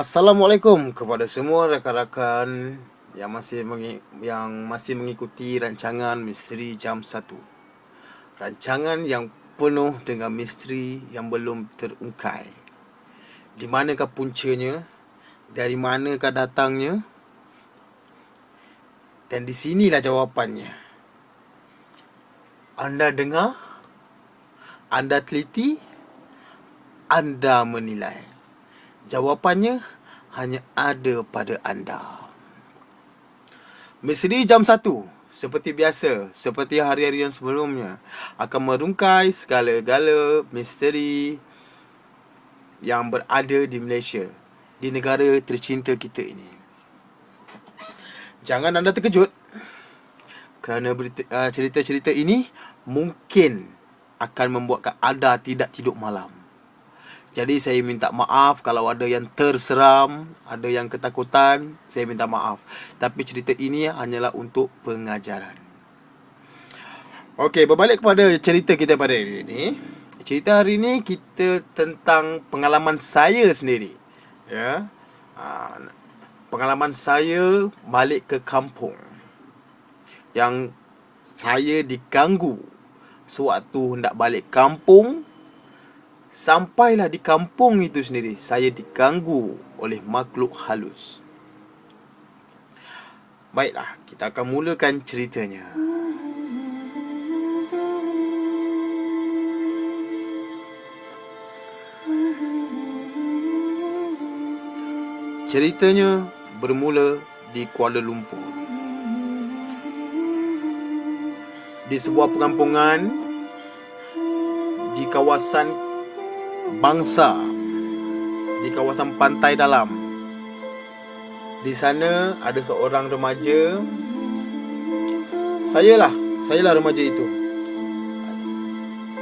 Assalamualaikum kepada semua rakan-rakan yang masih mengikuti rancangan Misteri Jam 1. Rancangan yang penuh dengan misteri yang belum terungkai. Di manakah puncanya? Dari manakah datangnya? Dan di sinilah jawapannya. Anda dengar? Anda teliti? Anda menilai. Jawapannya hanya ada pada anda. Misteri Jam 1, seperti biasa, seperti hari-hari yang sebelumnya, akan merungkai segala-gala misteri yang berada di Malaysia, di negara tercinta kita ini. Jangan anda terkejut, kerana cerita-cerita ini mungkin akan membuatkan anda tidak tidur malam. Jadi saya minta maaf kalau ada yang terseram, ada yang ketakutan, saya minta maaf. Tapi cerita ini hanyalah untuk pengajaran. Okey, berbalik kepada cerita kita pada hari ini. Cerita hari ini kita tentang pengalaman saya sendiri. Ya. Pengalaman saya balik ke kampung. Yang saya diganggu sewaktu hendak balik kampung. Sampailah di kampung itu sendiri, saya diganggu oleh makhluk halus. Baiklah, kita akan mulakan ceritanya. Ceritanya bermula di Kuala Lumpur. Di sebuah perkampungan di kawasan Bangsa, di kawasan pantai dalam. Di sana ada seorang remaja. Sayalah remaja itu.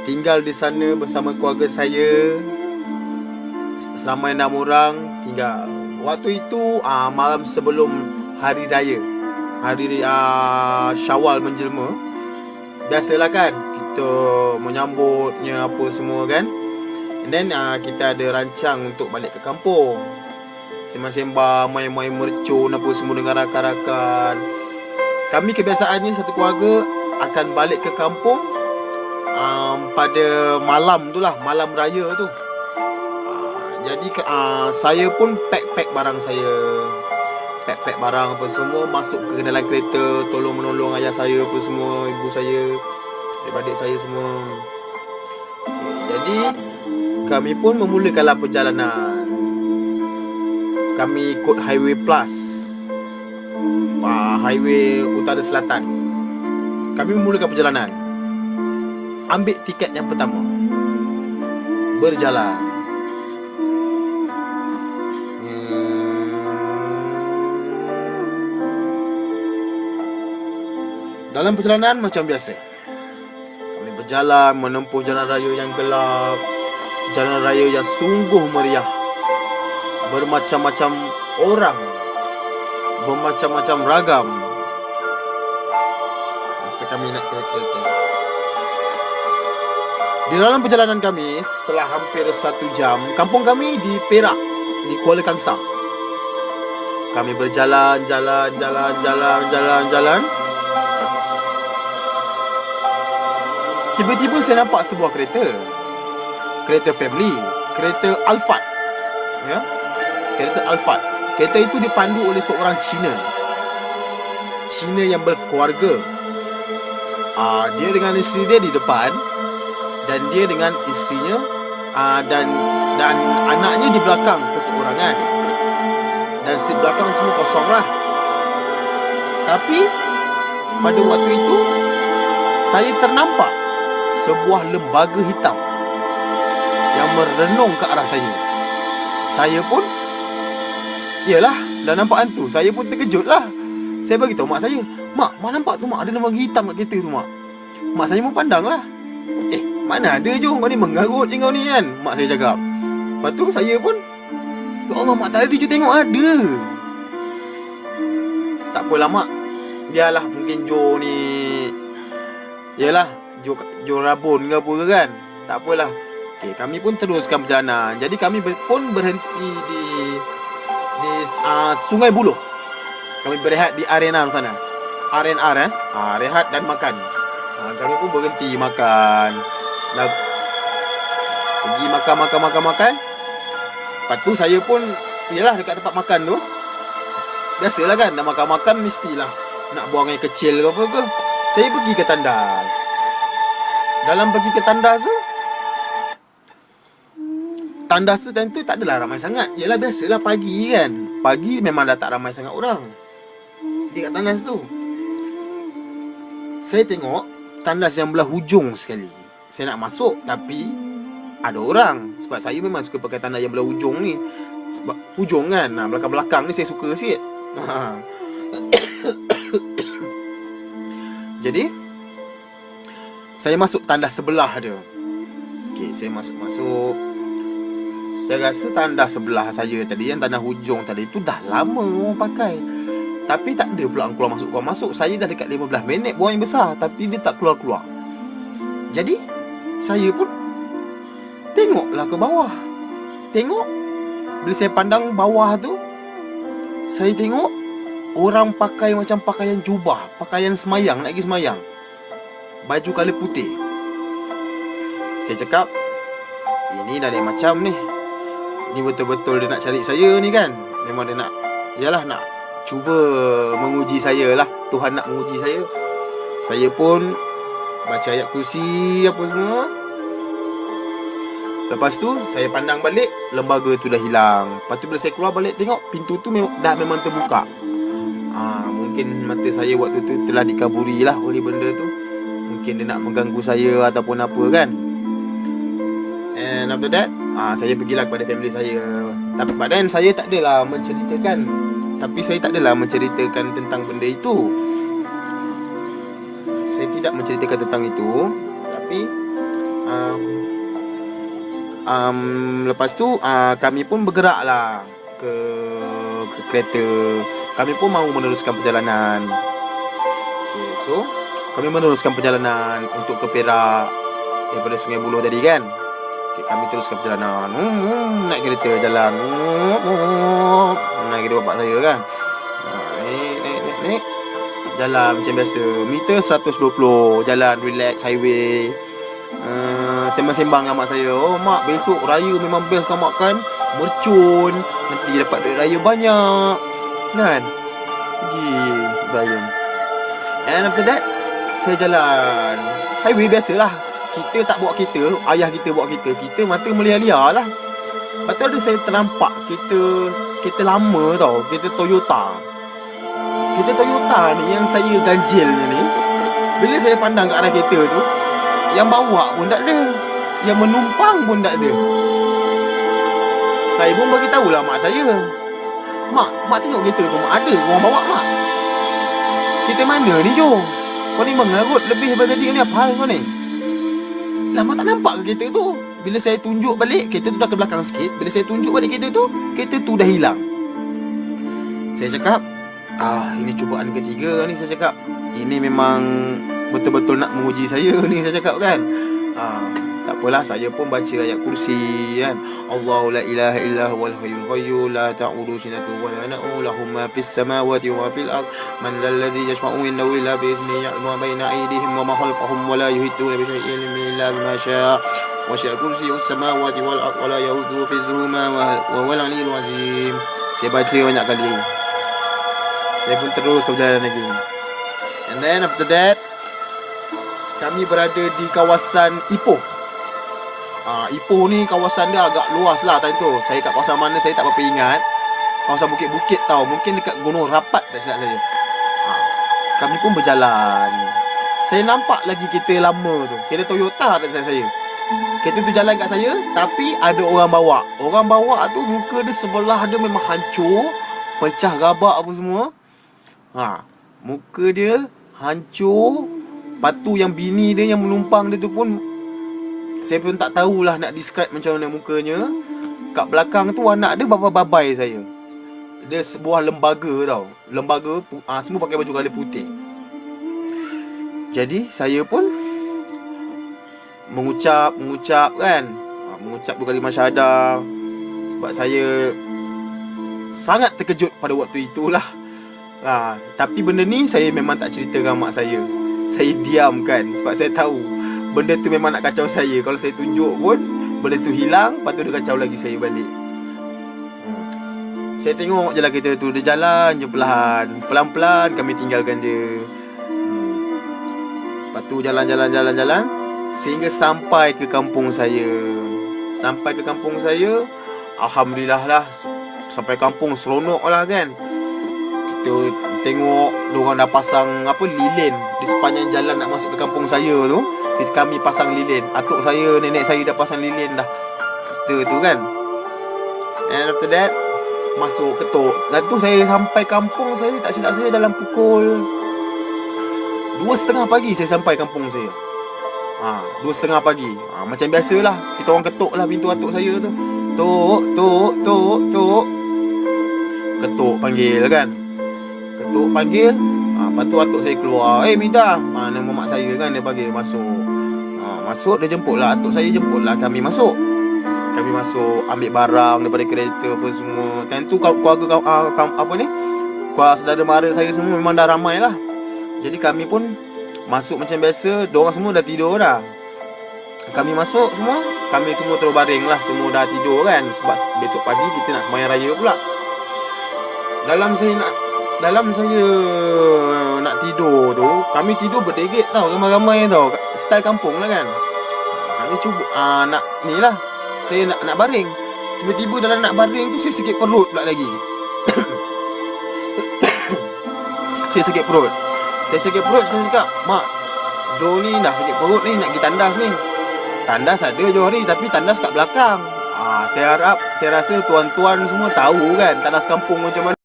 Tinggal di sana bersama keluarga saya. Selama 6 orang tinggal. Waktu itu malam sebelum hari raya, hari Syawal menjelma. Biasalah kan, kita menyambutnya apa semua kan. And then kita ada rancang untuk balik ke kampung. Sembang-sembang, main-main mercun apa semua dengan rakan-rakan. Kami kebiasaannya satu keluarga akan balik ke kampung pada malam tu lah, malam raya tu. Jadi saya pun pack barang saya. Pack barang apa semua, masuk ke dalam kereta, tolong menolong ayah saya apa semua, ibu saya, adik-adik saya semua. Jadi kami pun memulakanlah perjalanan. Kami ikut Highway Plus, Highway Utara Selatan. Kami memulakan perjalanan. Ambil tiket yang pertama. Berjalan. Dalam perjalanan macam biasa, kami berjalan menempuh jalan raya yang gelap. Jalan raya yang sungguh meriah. Bermacam-macam orang, bermacam-macam ragam. Masa kami naik kereta. Di dalam perjalanan kami, setelah hampir 1 jam, kampung kami di Perak, di Kuala Kangsar. Kami berjalan, jalan. Tiba-tiba saya nampak sebuah kereta. Kereta family, kereta Alphard. Ya. Kereta Alphard. Kereta itu dipandu oleh seorang Cina yang berkeluarga. Dia dengan isteri dia di depan, dan dia dengan isterinya dan anaknya di belakang keseorangan. Dan seat belakang semua kosong lah. Tapi pada waktu itu saya ternampak sebuah lembaga hitam yang merenung ke arah saya. Saya pun, yelah, dah nampak hantu. Saya pun terkejut lah. Saya bagi tahu mak saya, "Mak, nampak tu mak, ada lembaga hitam kat kereta tu mak." Mak saya pun pandang lah. Mana ada je kau ni, menggarut je kau ni kan, mak saya cakap. Lepas tu saya pun, "Ya Allah mak, tadi je tengok ada." Tak apalah mak, biarlah, mungkin Joe ni, yelah, Joe rabun ke apa ke kan. Tak apalah. Okey, kami pun teruskan perjalanan. Jadi kami pun berhenti di di Sungai Buloh. Kami berehat di arena sana. RNR rehat dan makan. Kami pun berhenti makan. Pergi makan. Lepas tu saya pun, yalah dekat tempat makan tu, biasalah kan, nak makan-makan mestilah nak buang air kecil ke apa ke. Saya pergi ke tandas. Dalam pergi ke tandas tu tentu tak adalah ramai sangat. Yalah biasalah pagi kan. Pagi memang dah tak ramai sangat orang di kat tandas tu. Saya tengok tandas yang belah hujung sekali. Saya nak masuk tapi ada orang. Sebab saya memang suka pakai tandas yang belah hujung ni. Sebab hujung kan, belakang-belakang ni saya suka sikit. Jadi saya masuk tandas sebelah dia. Okey, saya masuk. Saya rasa tandas sebelah saya tadi, yang tandas hujung tadi tu dah lama orang pakai. Tapi tak ada pula keluar masuk. Saya dah dekat 15 minit buang yang besar, tapi dia tak keluar. Jadi saya pun tengoklah ke bawah. Bila saya pandang bawah tu, saya tengok orang pakai macam pakaian jubah, pakaian semayang, nak pergi semayang, baju colour putih. Saya cakap, ini dah lain macam ni. Ni betul-betul dia nak cari saya ni kan. Memang dia nak, yalah nak cuba menguji saya lah. Tuhan nak menguji saya. Saya pun baca ayat kursi apa semua. Lepas tu saya pandang balik, lembaga tu dah hilang. Lepas tu bila saya keluar balik tengok, pintu tu memang terbuka. Mungkin mata saya waktu tu telah dikaburi lah oleh benda tu. Mungkin dia nak mengganggu saya ataupun apa kan. And after that, saya pergilah kepada family saya. Tapi badan saya tak adalah menceritakan. Tentang benda itu. Saya tidak menceritakan tentang itu. Tapi lepas tu kami pun bergeraklah ke kereta. Kami pun mahu meneruskan perjalanan. Okay, so kami meneruskan perjalanan untuk ke Perak daripada Sungai Buloh tadi kan. Okay, kami teruskan perjalanan. Naik kereta jalan. Naik kereta bapak saya kan. Naik. Jalan macam biasa. Meter 120. Jalan relax highway. Sembang-sembang dengan mak saya. Oh mak, besok raya memang best kau makan mercun. Nanti dapat duit raya banyak kan. Pergi raya. And after that, saya jalan highway biasalah. Kita tak bawa kereta, ayah kita bawa kereta. Kita mata melia-lia lah. Lepas tu ada saya ternampak kereta lama tau. Kereta Toyota ni yang saya ganjil ni. Bila saya pandang ke arah kereta tu, yang bawa pun tak ada, yang menumpang pun tak ada. Saya pun bagi tahulah mak saya. Mak tengok kereta tu, mak ada orang bawa mak. Kereta mana ni Jo? Kau ni mengarut lebih daripada tadi ni, apa hal kau ni? Lah mak tak nampak ke kereta tu? Bila saya tunjuk balik, kereta tu dah ke belakang sikit. Bila saya tunjuk balik kereta tu dah hilang. Saya cakap, ini cubaan ketiga ni. Saya cakap, ini memang betul-betul nak menguji saya ni, saya cakap kan. Tak apalah, saya pun baca ayat kursi kan. Allahu la ilaha illa huwal hayyul qayyum la ta'udu sinatu wa la na'u lahu ma fis samawati wa fil ard man dhal ladzi yashfa'u indahu illa bi idhnihi ya'lamu ma baina aydihim wa ma khalfahum wa la yuhituna bi shay'in illa bima syaa wa syaa kursiyyus samawati wal ard wa la yahuduhu hifdhuhuma wa huwal 'aliyyul 'azim. Saya baca banyak kali. Saya pun terus ke perjalanan lagi. And then after that, kami berada di kawasan Ipoh. Ipoh ni kawasan dia agak luas lah time tu. Saya kat kawasan mana saya tak berapa ingat. Kawasan bukit-bukit tau. Mungkin dekat Gunung Rapat tak silap saya. Kami pun berjalan. Saya nampak lagi kereta lama tu. Kereta Toyota tak silap saya. Kereta tu jalan kat saya, tapi ada orang bawa. Orang bawa tu muka dia sebelah dia memang hancur, pecah rabak apa semua. Muka dia hancur. Lepas tu yang bini dia yang menumpang dia tu pun, saya pun tak tahulah nak describe macam mana mukanya. Kat belakang tu anak dia babai saya. Dia sebuah lembaga tau. Lembaga semua pakai baju colour putih. Jadi saya pun mengucap kan. Mengucap 2 kalimah syahadah. Sebab saya sangat terkejut pada waktu itulah. Tapi benda ni saya memang tak cerita dengan mak saya. Saya diamkan sebab saya tahu benda tu memang nak kacau saya. Kalau saya tunjuk pun benda tu hilang, lepas tu dia kacau lagi saya balik. Saya tengok je lah kereta tu, dia jalan je perlahan. Pelan-pelan kami tinggalkan dia. Lepas tu jalan sehingga sampai ke kampung saya. Sampai ke kampung saya, alhamdulillah lah. Sampai kampung seronok lah kan. Kita tengok diorang dah pasang lilin di sepanjang jalan nak masuk ke kampung saya tu. Kami pasang lilin. Atuk saya, nenek saya dah pasang lilin dah. Kita tu kan. And after that, masuk ketuk. Dan tu saya sampai kampung saya, tak silap saya dalam pukul 2:30 pagi saya sampai kampung saya. 2:30 pagi. Macam biasalah, kita orang ketuk lah pintu atuk saya tu. Tok. Ketuk panggil kan. Ketuk panggil. Lepas tu atuk saya keluar. Midah. Nama mak saya kan, dia panggil masuk. Masuk, dia jemput lah. Atuk saya jemput lah kami masuk. Kami masuk, ambil barang daripada kereta apa semua. Dan tu keluarga keluarga saudara mara saya semua memang dah ramai lah. Jadi kami pun masuk macam biasa. Diorang semua dah tidur dah. Kami masuk semua, kami semua terus baring lah. Semua dah tidur kan, sebab besok pagi kita nak sembahyang raya pula. Dalam saya nak tidur tu, kami tidur berdegit tau, ramai-ramai tau. Style kampung lah kan. Kami cuba nak ni lah, saya nak baring. Tiba-tiba dalam nak baring tu, saya sakit perut pula lagi. Saya sakit perut. Saya cakap, mak, Joe ni dah sakit perut ni, nak pergi tandas ni. Tandas ada Johari, tapi tandas kat belakang. Saya rasa tuan-tuan semua tahu kan tandas kampung macam mana.